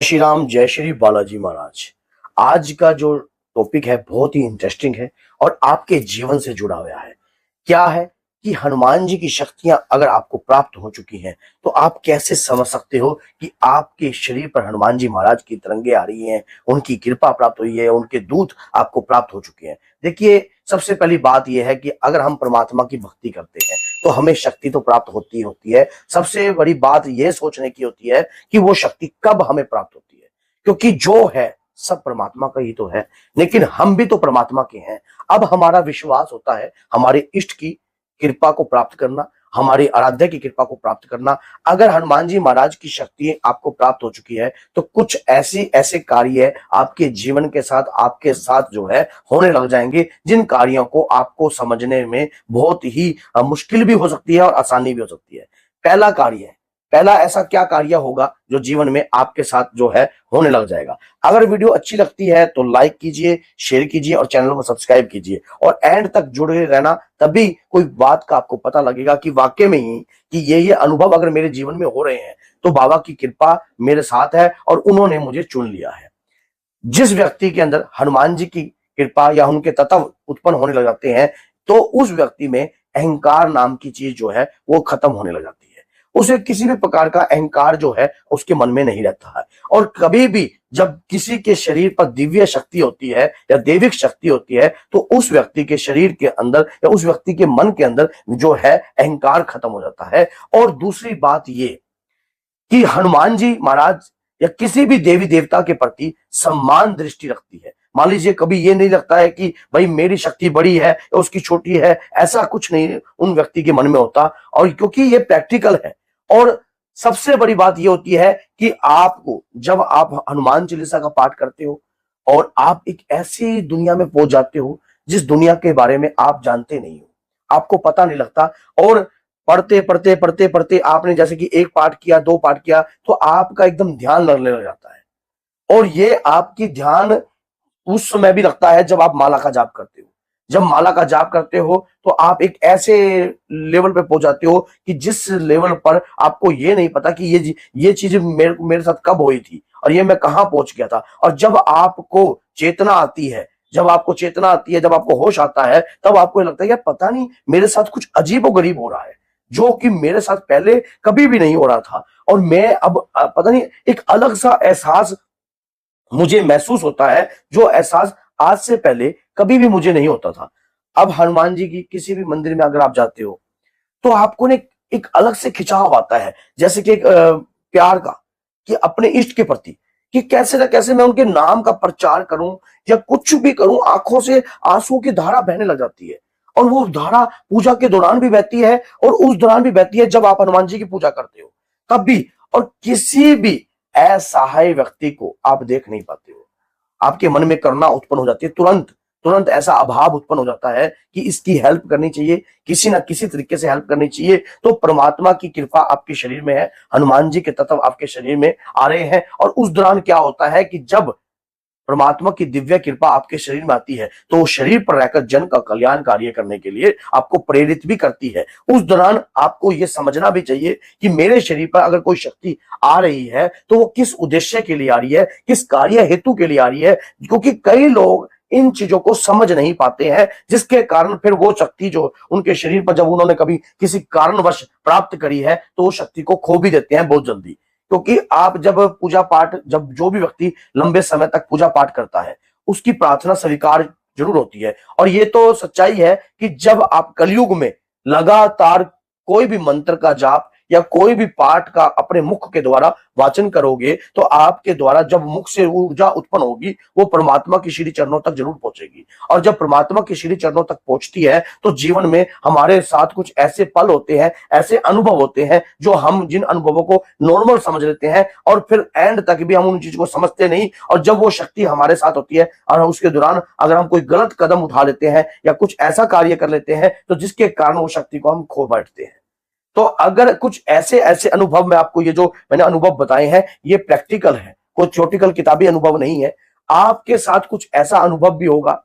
श्री राम, जय श्री बालाजी महाराज। आज का जो टॉपिक है बहुत ही इंटरेस्टिंग है और आपके जीवन से जुड़ा हुआ है। क्या है कि हनुमान जी की शक्तियां अगर आपको प्राप्त हो चुकी हैं तो आप कैसे समझ सकते हो कि आपके शरीर पर हनुमान जी महाराज की तरंगे आ रही हैं, उनकी कृपा प्राप्त हुई है, उनके दूत आपको प्राप्त हो चुके हैं। देखिए, सबसे पहली बात यह है कि अगर हम परमात्मा की भक्ति करते हैं तो हमें शक्ति तो प्राप्त होती होती है। सबसे बड़ी बात यह सोचने की होती है कि वो शक्ति कब हमें प्राप्त होती है, क्योंकि जो है सब परमात्मा का ही तो है, लेकिन हम भी तो परमात्मा के हैं। अब हमारा विश्वास होता है हमारे इष्ट की कृपा को प्राप्त करना, हमारी आराध्य की कृपा को प्राप्त करना। अगर हनुमान जी महाराज की शक्ति आपको प्राप्त हो चुकी है तो कुछ ऐसे कार्य आपके जीवन के साथ आपके साथ जो है होने लग जाएंगे, जिन कार्यों को आपको समझने में बहुत ही मुश्किल भी हो सकती है और आसानी भी हो सकती है। पहला कार्य है, पहला ऐसा क्या कार्य होगा जो जीवन में आपके साथ जो है होने लग जाएगा। अगर वीडियो अच्छी लगती है तो लाइक कीजिए, शेयर कीजिए और चैनल को सब्सक्राइब कीजिए और एंड तक जुड़े रहना, तभी कोई बात का आपको पता लगेगा कि वाकई में ही कि ये अनुभव अगर मेरे जीवन में हो रहे हैं तो बाबा की कृपा मेरे साथ है और उन्होंने मुझे चुन लिया है। जिस व्यक्ति के अंदर हनुमान जी की कृपा या उनके तत्व उत्पन्न होने लग जाते हैं तो उस व्यक्ति में अहंकार नाम की चीज जो है वो खत्म होने लग जाती है। उसे किसी भी प्रकार का अहंकार जो है उसके मन में नहीं रहता है। और कभी भी जब किसी के शरीर पर दिव्य शक्ति होती है या दैविक शक्ति होती है तो उस व्यक्ति के शरीर के अंदर या उस व्यक्ति के मन के अंदर जो है अहंकार खत्म हो जाता है। और दूसरी बात ये कि हनुमान जी महाराज या किसी भी देवी देवता के प्रति सम्मान दृष्टि रखती है। मान लीजिए कभी ये नहीं लगता है कि भाई मेरी शक्ति बड़ी है या उसकी छोटी है, ऐसा कुछ नहीं उन व्यक्ति के मन में होता। और क्योंकि ये प्रैक्टिकल है। और सबसे बड़ी बात ये होती है कि आपको जब आप हनुमान चालीसा का पाठ करते हो और आप एक ऐसी दुनिया में पहुंच जाते हो जिस दुनिया के बारे में आप जानते नहीं हो, आपको पता नहीं लगता, और पढ़ते पढ़ते पढ़ते पढ़ते आपने जैसे कि एक पाठ किया, दो पाठ किया, तो आपका एकदम ध्यान लगने लग जाता है। और ये आपकी ध्यान उस समय भी लगता है जब आप माला का जाप करते हो। जब माला का जाप करते हो तो आप एक ऐसे लेवल पे पहुंच जाते हो कि जिस लेवल पर आपको ये नहीं पता कि ये चीज मेरे साथ कब हुई थी और ये मैं कहां पहुंच गया था। और जब आपको चेतना आती है, जब आपको होश आता है, तब आपको लगता है यार पता नहीं मेरे साथ कुछ अजीबोगरीब हो रहा है जो कि मेरे साथ पहले कभी भी नहीं हो रहा था। और मैं अब पता नहीं एक अलग सा एहसास मुझे महसूस होता है, जो एहसास आज से पहले कभी भी मुझे नहीं होता था। अब हनुमान जी की किसी भी मंदिर में अगर आप जाते हो तो आपको ने एक अलग से खिंचाव आता है, जैसे कि एक प्यार का, कि अपने इष्ट के प्रति, कि कैसे ना कैसे मैं उनके नाम का प्रचार करूं या कुछ भी करूं, आंखों से आंसू की धारा बहने लग जाती है। और वो धारा पूजा के दौरान भी बहती है और उस दौरान भी बहती है जब आप हनुमान जी की पूजा करते हो तब भी। और किसी भी असहाय व्यक्ति को आप देख नहीं पाते हो, आपके मन में करुणा उत्पन्न हो जाती है, तुरंत तुरंत ऐसा अभाव उत्पन्न हो जाता है कि इसकी हेल्प करनी चाहिए, किसी ना किसी तरीके से हेल्प करनी चाहिए। तो परमात्मा की कृपा आपके शरीर में है, हनुमान जी के तत्व आपके शरीर में आ रहे हैं। और उस दौरान क्या होता है कि जब परमात्मा की दिव्य कृपा आपके शरीर में आती है तो शरीर पर रहकर जन का कल्याण कार्य करने के लिए आपको प्रेरित भी करती है। उस दौरान आपको यह समझना भी चाहिए कि मेरे शरीर पर अगर कोई शक्ति आ रही है तो वो किस उद्देश्य के लिए आ रही है, किस कार्य हेतु के लिए आ रही है। क्योंकि कई लोग इन चीजों को समझ नहीं पाते हैं, जिसके कारण फिर वो शक्ति जो उनके शरीर पर जब उन्होंने कभी किसी कारणवश प्राप्त करी है तो वो शक्ति को खो भी देते हैं बहुत जल्दी। क्योंकि आप जब पूजा पाठ, जब जो भी व्यक्ति लंबे समय तक पूजा पाठ करता है उसकी प्रार्थना स्वीकार जरूर होती है। और ये तो सच्चाई है कि जब आप कलयुग में लगातार कोई भी मंत्र का जाप या कोई भी पाठ का अपने मुख के द्वारा वाचन करोगे तो आपके द्वारा जब मुख से ऊर्जा उत्पन्न होगी वो परमात्मा की श्री चरणों तक जरूर पहुंचेगी। और जब परमात्मा की श्री चरणों तक पहुंचती है तो जीवन में हमारे साथ कुछ ऐसे पल होते हैं, ऐसे अनुभव होते हैं जो हम जिन अनुभवों को नॉर्मल समझ लेते हैं और फिर एंड तक भी हम उन चीज को समझते नहीं। और जब वो शक्ति हमारे साथ होती है और उसके दौरान अगर हम कोई गलत कदम उठा लेते हैं या कुछ ऐसा कार्य कर लेते हैं तो जिसके कारण वो शक्ति को हम खो बैठते हैं। तो अगर कुछ ऐसे ऐसे अनुभव में आपको, ये जो मैंने अनुभव बताए हैं ये प्रैक्टिकल है, कोई थ्योरेटिकल किताबी अनुभव नहीं है। आपके साथ कुछ ऐसा अनुभव भी होगा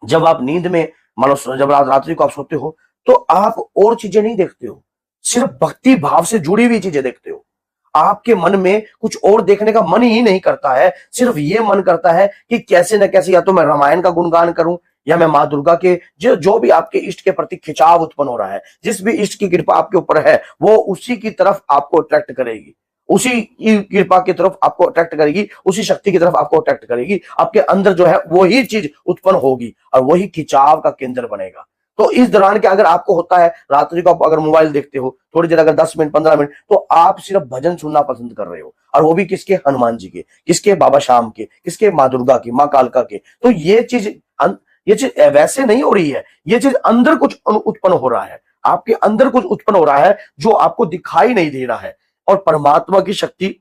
जब आप नींद में, मान जब रात्रि को आप सोते हो तो आप और चीजें नहीं देखते हो, सिर्फ भक्ति भाव से जुड़ी हुई चीजें देखते हो। आपके मन में कुछ और देखने का मन ही नहीं करता है, सिर्फ ये मन करता है कि कैसे न कैसे या तो मैं रामायण का गुणगान करूं या मैं माँ दुर्गा के जो भी आपके इष्ट के प्रति खिंचाव उत्पन्न हो रहा है, जिस भी इष्ट की कृपा आपके ऊपर है, वो उसी की तरफ आपको अट्रैक्ट करेगी, उसी की कृपा की तरफ आपको अट्रैक्ट करेगी, उसी शक्ति की तरफ आपको अट्रैक्ट करेगी। आपके अंदर जो है वही चीज उत्पन्न होगी और वही खिंचाव का केंद्र बनेगा। तो इस दौरान क्या अगर आपको होता है रात्रि को आप अगर मोबाइल देखते हो थोड़ी देर, अगर 10 मिनट 15 मिनट, तो आप सिर्फ भजन सुनना पसंद कर रहे हो, और वो भी किसके? हनुमान जी के, किसके? बाबा श्याम के, किसके? माँ दुर्गा के, माँ कालका के। तो ये चीज वैसे नहीं हो रही है, ये चीज अंदर कुछ उत्पन्न हो रहा है, आपके अंदर कुछ उत्पन्न हो रहा है जो आपको दिखाई नहीं दे रहा है। और परमात्मा की शक्ति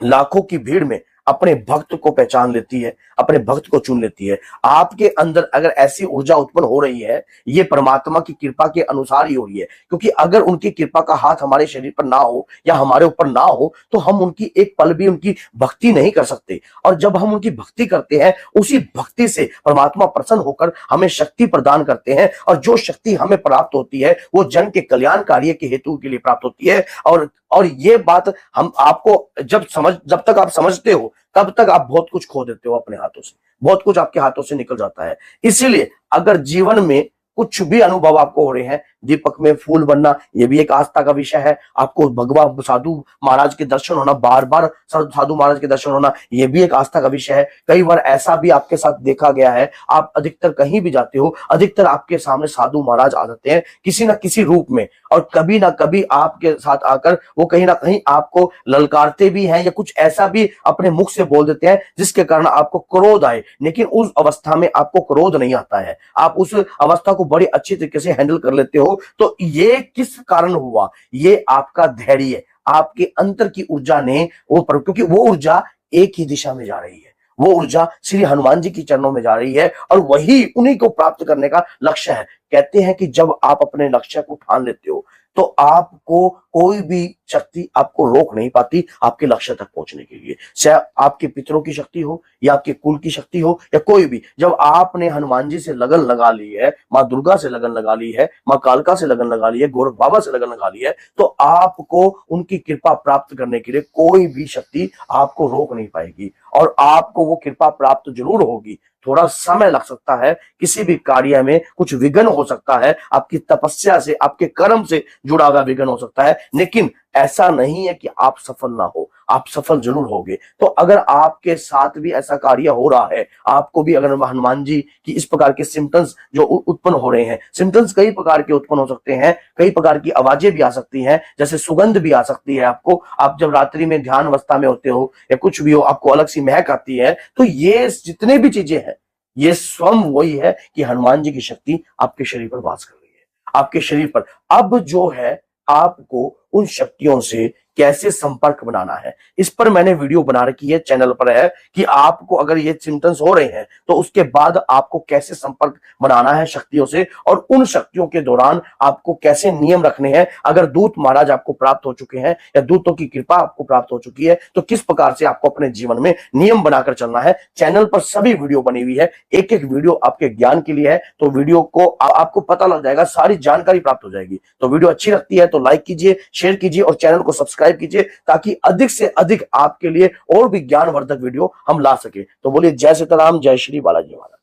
लाखों की भीड़ में अपने भक्त को पहचान लेती है, अपने भक्त को चुन लेती है। आपके अंदर अगर ऐसी ऊर्जा उत्पन्न हो रही है, ये परमात्मा की कृपा के अनुसार ही हो रही है, क्योंकि अगर उनकी कृपा का हाथ हमारे शरीर पर ना हो या हमारे ऊपर ना हो तो हम उनकी एक पल भी उनकी भक्ति नहीं कर सकते। और जब हम उनकी भक्ति करते हैं, उसी भक्ति से परमात्मा प्रसन्न होकर हमें शक्ति प्रदान करते हैं, और जो शक्ति हमें प्राप्त होती है वो जन के कल्याण कार्य के हेतु के लिए प्राप्त होती है। और ये बात हम आपको जब तक आप समझते हो तब तक आप बहुत कुछ खो देते हो अपने हाथों से, बहुत कुछ आपके हाथों से निकल जाता है। इसीलिए अगर जीवन में कुछ भी अनुभव आपको हो रहे हैं, दीपक में फूल बनना ये भी एक आस्था का विषय है, आपको भगवान साधु महाराज के दर्शन होना, बार बार साधु महाराज के दर्शन होना, ये भी एक आस्था का विषय है। कई बार ऐसा भी आपके साथ देखा गया है, आप अधिकतर कहीं भी जाते हो, अधिकतर आपके सामने साधु महाराज आ जाते हैं किसी ना किसी रूप में, और कभी ना कभी आपके साथ आकर वो कहीं ना कहीं आपको ललकारते भी हैं या कुछ ऐसा भी अपने मुख से बोल देते हैं जिसके कारण आपको क्रोध आए। लेकिन उस अवस्था में आपको क्रोध नहीं आता है, आप उस अवस्था को बड़ी अच्छी तरीके से हैंडल कर लेते हो। तो ये किस कारण हुआ? ये आपका धैर्य, आपके अंतर की ऊर्जा ने क्योंकि वो ऊर्जा एक ही दिशा में जा रही है, वो ऊर्जा श्री हनुमान जी की चरणों में जा रही है, और वही उन्हीं को प्राप्त करने का लक्ष्य है। कहते हैं कि जब आप अपने लक्ष्य को ठान लेते हो तो आपको कोई भी शक्ति आपको रोक नहीं पाती आपके लक्ष्य तक पहुंचने के लिए, चाहे आपके पितरों की शक्ति हो या आपके कुल की शक्ति हो या कोई भी। जब आपने हनुमान जी से लगन लगा ली है, माँ दुर्गा से लगन लगा ली है, माँ कालका से लगन लगा ली है, गोरख बाबा से लगन लगा ली है, तो आपको उनकी कृपा प्राप्त करने के लिए कोई भी शक्ति आपको रोक नहीं पाएगी, और आपको वो कृपा प्राप्त जरूर होगी। थोड़ा समय लग सकता है, किसी भी कार्य में कुछ विघ्न हो सकता है, आपकी तपस्या से, आपके कर्म से जुड़ा हुआ विघ्न हो सकता है, लेकिन ऐसा नहीं है कि आप सफल ना हो, आप सफल जरूर होगे। तो अगर आपके साथ भी ऐसा कार्य हो रहा है, आपको भी अगर हनुमान जी की इस प्रकार के सिम्टम्स जो उत्पन्न हो रहे हैं, सिम्टम्स कई प्रकार के उत्पन्न हो सकते हैं, कई प्रकार की आवाजें भी आ सकती हैं, जैसे सुगंध भी आ सकती है आपको, आप जब रात्रि में ध्यान अवस्था में होते हो या कुछ भी हो, आपको अलग सी महक आती है, तो ये जितने भी चीजें हैं, ये स्वयं वही है कि हनुमान जी की शक्ति आपके शरीर पर वास कर रही है, आपके शरीर पर। अब जो है आपको उन शक्तियों से कैसे संपर्क बनाना है, इस पर मैंने वीडियो बना रखी है, चैनल पर है, कि आपको अगर ये सिम्टम्स हो रहे हैं तो उसके बाद आपको कैसे संपर्क बनाना है शक्तियों से, और उन शक्तियों के दौरान आपको कैसे नियम रखने हैं। अगर दूत महाराज आपको प्राप्त हो चुके हैं या दूतों की कृपा आपको प्राप्त हो चुकी है, तो किस प्रकार से आपको अपने जीवन में नियम बनाकर चलना है। चैनल पर सभी वीडियो बनी हुई है, एक एक वीडियो आपके ज्ञान के लिए है, तो वीडियो को आपको पता लग जाएगा, सारी जानकारी प्राप्त हो जाएगी। तो वीडियो अच्छी लगती है तो लाइक कीजिए, शेयर कीजिए और चैनल को सब्सक्राइब कीजिए, ताकि अधिक से अधिक आपके लिए और भी ज्ञानवर्धक वीडियो हम ला सके। तो बोलिए जय सीताराम, जय श्री बालाजी महाराज।